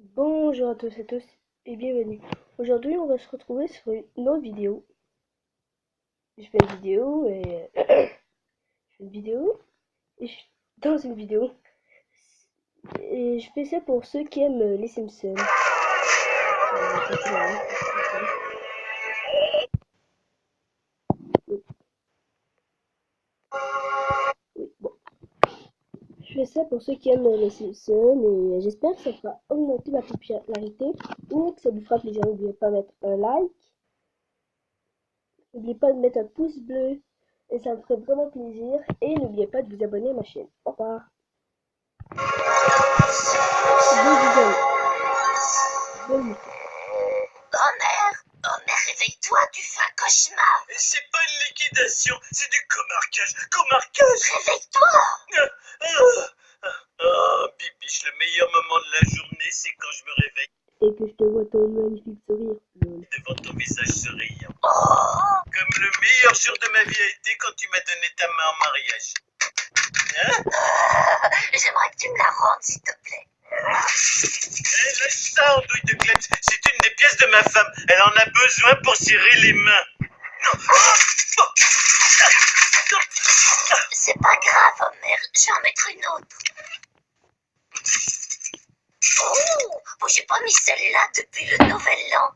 Bonjour à tous et tous et bienvenue. Aujourd'hui, on va se retrouver sur une autre vidéo. Je fais une vidéo et je fais une vidéo et je suis dans une vidéo et je fais ça pour ceux qui aiment les Simpsons. Oui, bon. Je fais ça pour ceux qui aiment les Simpsons et j'espère que ça fera augmenter ma popularité ou que ça vous fera plaisir. N'oubliez pas de mettre un like. N'oubliez pas de mettre un pouce bleu et ça me ferait vraiment plaisir. Et n'oubliez pas de vous abonner à ma chaîne. Au revoir. Bon visionnement. Bonne nuit. Oh mère, réveille-toi, tu fais un cauchemar. C'est pas une liquidation, c'est du comarquage. Comarquage. Réveille-toi. Bibiche, le meilleur moment de la journée, c'est quand je me réveille Et que je te vois ton magnifique sourire. devant ton visage souriant. Oh, Comme le meilleur jour de ma vie a été quand tu m'as donné ta main en mariage. Hein? j'aimerais que tu me la rendes, s'il te plaît. Laisse ça, andouille de Clem. C'est une des pièces de ma femme. Elle en a besoin pour serrer les mains. C'est pas grave, oh mère, je vais en mettre une autre. Oh, j'ai pas mis celle-là depuis le nouvel an.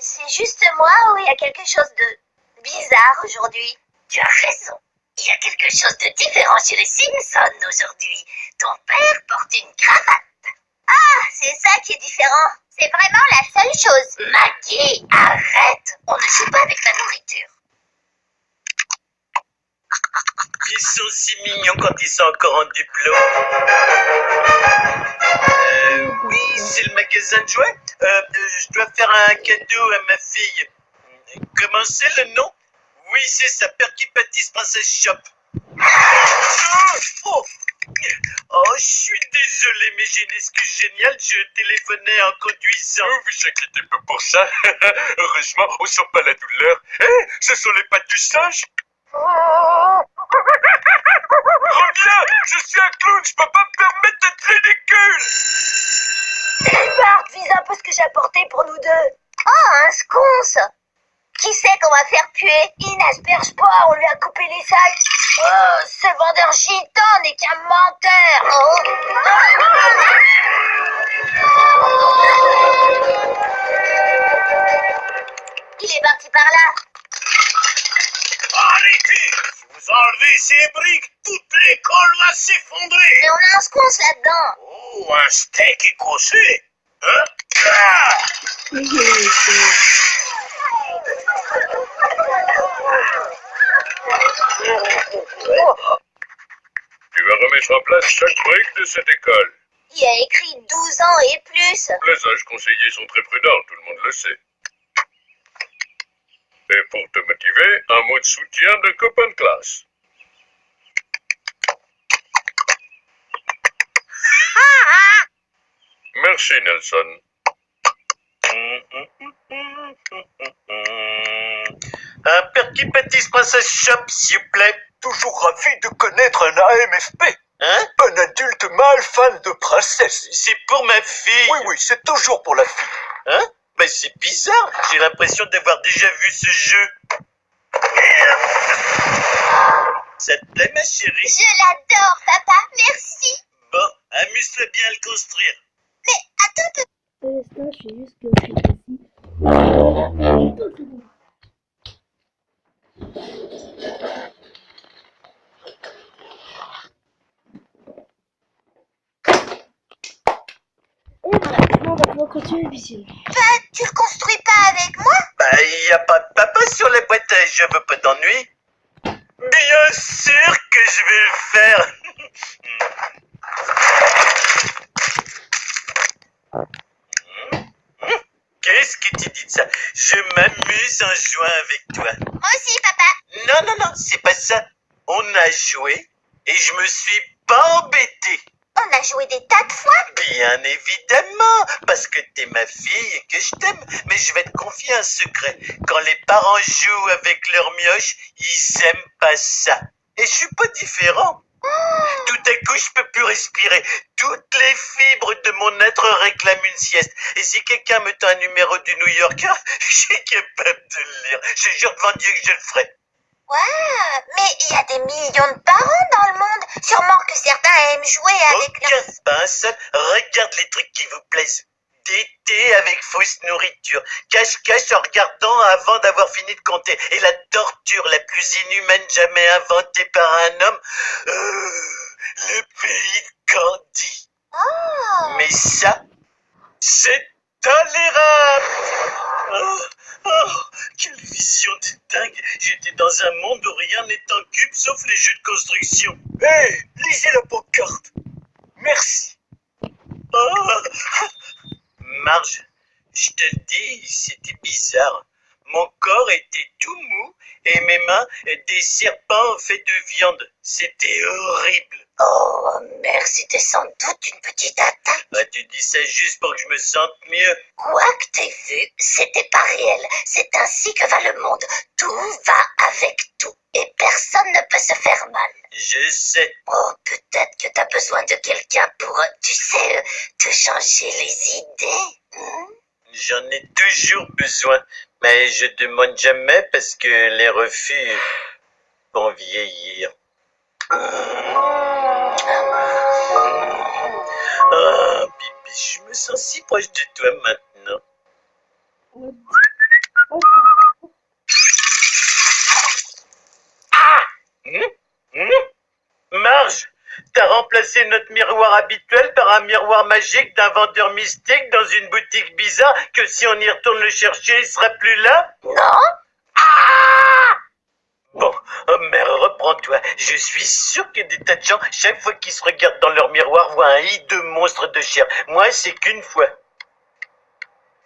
C'est juste moi ou il y a quelque chose de bizarre aujourd'hui? Tu as raison. Il y a quelque chose de différent chez les Simpsons aujourd'hui. Ton père porte une cravate. Ah, c'est ça qui est différent. C'est vraiment la seule chose. Maggie, arrête. On ne joue pas avec la nourriture. Ils sont si mignons quand ils sont encore en diplôme. Oui, c'est le magasin de jouets. Je dois faire un cadeau à ma fille. Comment c'est le nom? Oui, c'est ça, Perky Patty's Princess Shop. Oh, je suis désolé, mais j'ai une excuse géniale. Je téléphonais en conduisant. Ne vous inquiétez pas pour ça. Heureusement, on sent pas la douleur. Ce sont les pattes du singe. Reviens, je suis un clown, je peux pas me permettre d'être ridicule. Bart, vise un peu ce que j'ai apporté pour nous deux. Oh, un sconce. Qui c'est qu'on va faire puer? Il n'asperge pas, on lui a coupé les sacs. Oh, ce vendeur gitan n'est qu'un menteur. Oh. Il est parti par là. Arrêtez! Si vous enlevez ces briques, toute l'école va s'effondrer! Mais on a un sconce là-dedans. Oh, un steak écossais! Hein? Ah! Tu vas remettre en place chaque brique de cette école. Il y a écrit 12 ans et plus. Les âges conseillers sont très prudents, tout le monde le sait. Et pour te motiver, un mot de soutien de copain de classe. Merci, Nelson. Un Perky Patty's Princess Shop, s'il vous plaît. Toujours ravi de connaître un AMFP. Hein? Un adulte mâle fan de princesse. C'est pour ma fille. Oui, c'est toujours pour la fille. Hein? Mais c'est bizarre. J'ai l'impression d'avoir déjà vu ce jeu. Ça te plaît, ma chérie? Je l'adore, papa, merci. Bon, amuse-toi bien à le construire. Mais attends, Pour l'instant, je suis juste bloqué ici. Et voilà, on va pouvoir continuer le visionnement. tu le construis pas avec moi? Bah, y a pas de papa sur les boîtes, je veux pas d'ennui. Bien sûr que je vais le faire. Qu'est-ce que tu dis de ça? Je m'amuse en jouant avec toi. Moi aussi, papa. Non, c'est pas ça. On a joué et je me suis pas embêté. On a joué des tas de fois. Bien évidemment, parce que t'es ma fille et que je t'aime. Mais je vais te confier un secret. Quand les parents jouent avec leur mioche, ils aiment pas ça. Et je suis pas différent. Tout à coup, je peux plus respirer. Toutes les fibres de mon être réclament une sieste. Et si quelqu'un me tend un numéro du New Yorker, je suis capable de le lire. Je jure devant Dieu que je le ferai. Ouais, mais il y a des millions de parents dans le monde. Sûrement que certains aiment jouer avec leur... Aucun, pas un seul. Regarde les trucs qui vous plaisent. Des thés avec fausse nourriture. Cache-cache en regardant avant d'avoir fini de compter. Et la torture la plus inhumaine jamais inventée par un homme. Le pays de Candy. Oh. Mais ça, c'est tolérable. Quelle vision de dingue. J'étais dans un monde où rien n'est en cube sauf les jeux de construction. Hé, lisez la pancarte. Merci. Marge, je te le dis, c'était bizarre. Mon corps était tout mou et mes mains des serpents faits de viande. C'était horrible. Oh, merde, c'était sans doute une petite attaque. Ah, tu dis ça juste pour que je me sente mieux. Quoi que t'aies vu, c'était pas réel. C'est ainsi que va le monde. Tout va avec tout. Et personne ne peut se faire mal. Je sais. Oh, peut-être que t'as besoin de quelqu'un pour, tu sais, te changer les idées. J'en ai toujours besoin. Mais je demande jamais parce que les refus vont vieillir. Ah, Bibi, je me sens si proche de toi maintenant. Marge, t'as remplacé notre miroir habituel par un miroir magique d'un vendeur mystique dans une boutique bizarre que si on y retourne le chercher, il sera plus là? Non? Bon, oh mère, reprends-toi. Je suis sûr que des tas de gens, chaque fois qu'ils se regardent dans leur miroir, voient un hideux monstre de chair. Moi, c'est qu'une fois.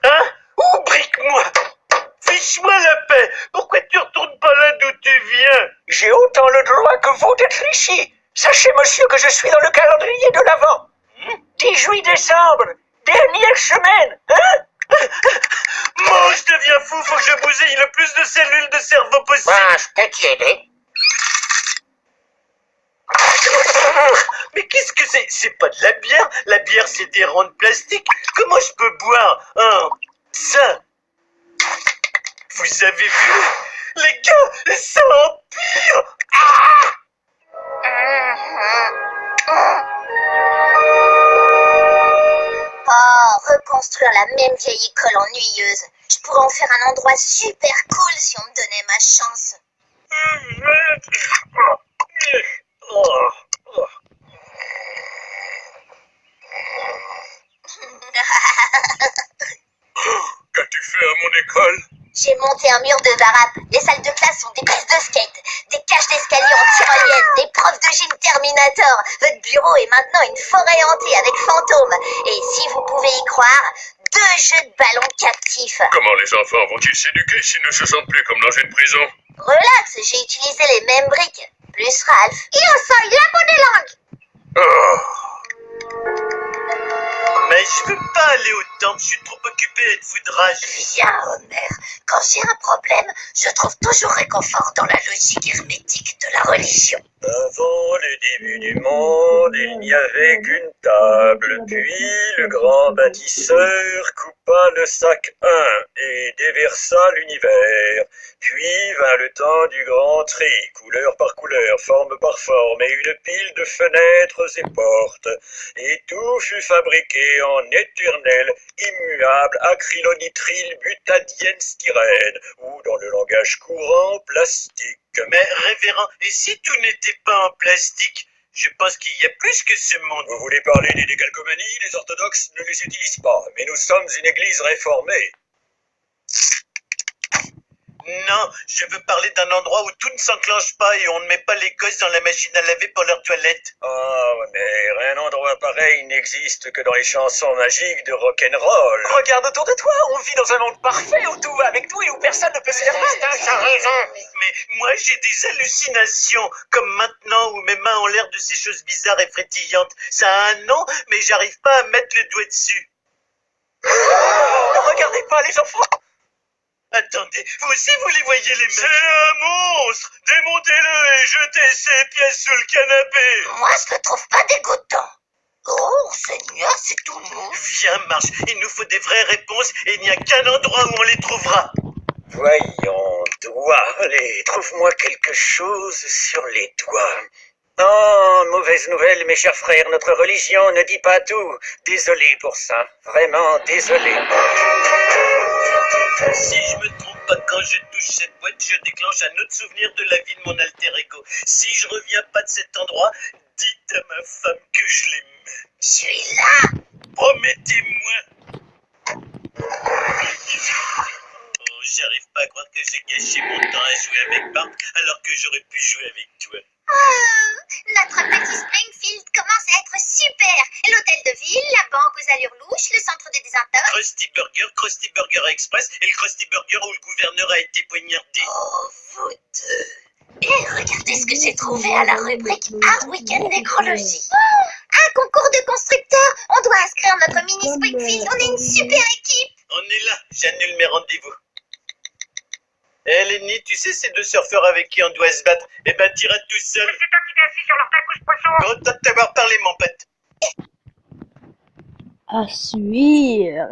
Hein? Oh, brique-moi! Fiche-moi la paix! Pourquoi tu retournes pas là d'où tu viens? J'ai autant le droit que vous d'être ici. Sachez, monsieur, que je suis dans le calendrier de l'Avent. 18 décembre, dernière semaine, hein? Moi, je deviens fou, faut que je bousille le plus de cellules de cerveau possible. Je peux t'y aider. Mais qu'est-ce que c'est? C'est pas de la bière. La bière, c'est des ronds de plastique. Comment je peux boire ça? Vous avez vu? Les gars, ça empire! Oh, reconstruire la même vieille école ennuyeuse. Je pourrais en faire un endroit super cool si on me donnait ma chance. Qu'as-tu fait à mon école? J'ai monté un mur de varap. Les salles de classe sont des pistes de skate, des cages d'escalier en tyrolienne, des profs de gym Terminator. Votre bureau est maintenant une forêt hantée avec fantômes. Et si vous pouvez y croire, 2 jeux de ballon captifs. Comment les enfants vont-ils s'éduquer s'ils ne se sentent plus comme dans une prison? Relax, j'ai utilisé les mêmes briques. Plus Ralph. Il en sort, il a bonne langue. Oh. Mais je veux pas aller au temple, je suis trop occupé à être foudrage. Viens, Homer. Quand j'ai un problème, je trouve toujours réconfort dans la logique hermétique de la religion. Avant le début du monde, il n'y avait qu'une table. Puis le grand bâtisseur coupa le sac 1 et déversa l'univers. Puis vint le temps du grand tri, couleur par couleur, forme par forme, et une pile de fenêtres et portes. Et tout fut fabriqué en éternel, immuable acrylonitrile butadienne styrène, ou dans le langage courant, plastique. Mais révérend, et si tout n'était pas en plastique? Je pense qu'il y a plus que ce monde. Vous voulez parler des décalcomanies? Les orthodoxes ne les utilisent pas, mais nous sommes une église réformée. Non, je veux parler d'un endroit où tout ne s'enclenche pas et on ne met pas les gosses dans la machine à laver pour leur toilette. Oh, mais un endroit pareil n'existe que dans les chansons magiques de rock'n'roll. Regarde autour de toi, on vit dans un monde parfait où tout va avec tout et où personne ne peut se faire mal. Mais moi j'ai des hallucinations, comme maintenant où mes mains ont l'air de ces choses bizarres et frétillantes. Ça a un nom, mais j'arrive pas à mettre le doigt dessus. Ne regardez pas les enfants. Attendez, vous aussi vous les voyez les C'est mecs? un monstre! Démontez-le et jetez ses pièces sur le canapé! Moi, je le trouve pas dégoûtant. Oh, Seigneur, c'est tout mou. Viens, marche, il nous faut des vraies réponses et il n'y a qu'un endroit où on les trouvera. Voyons, doigts, allez, trouve-moi quelque chose sur les doigts. Oh, mauvaise nouvelle, mes chers frères, notre religion ne dit pas tout. Désolé pour ça, vraiment désolé. Si je me trompe pas, quand je touche cette boîte, je déclenche un autre souvenir de la vie de mon alter ego. Si je reviens pas de cet endroit, dites à ma femme que je l'aime. Je suis là. Promettez-moi. Oh, j'arrive pas à croire que j'ai gâché mon temps à jouer avec Bart alors que j'aurais pu jouer avec toi. Notre petit Springfield commence à être super. L'hôtel de ville, la banque aux allures louches, le centre de désintox. Krusty Burger Express et le Krusty Burger où le gouverneur a été poignardé. Oh, vous deux. Et regardez ce que j'ai trouvé à la rubrique Art Weekend Nécrologie. Un concours de constructeurs. On doit inscrire notre mini Springfield. On est une super équipe. On est là, j'annule mes rendez-vous. Eh Lenny, tu sais ces deux surfeurs avec qui on doit se battre? Eh ben t'iras tout seul. C'est toi qui t'es assis sur leur couche poisson. Content de t'avoir parlé mon pote. À suivre.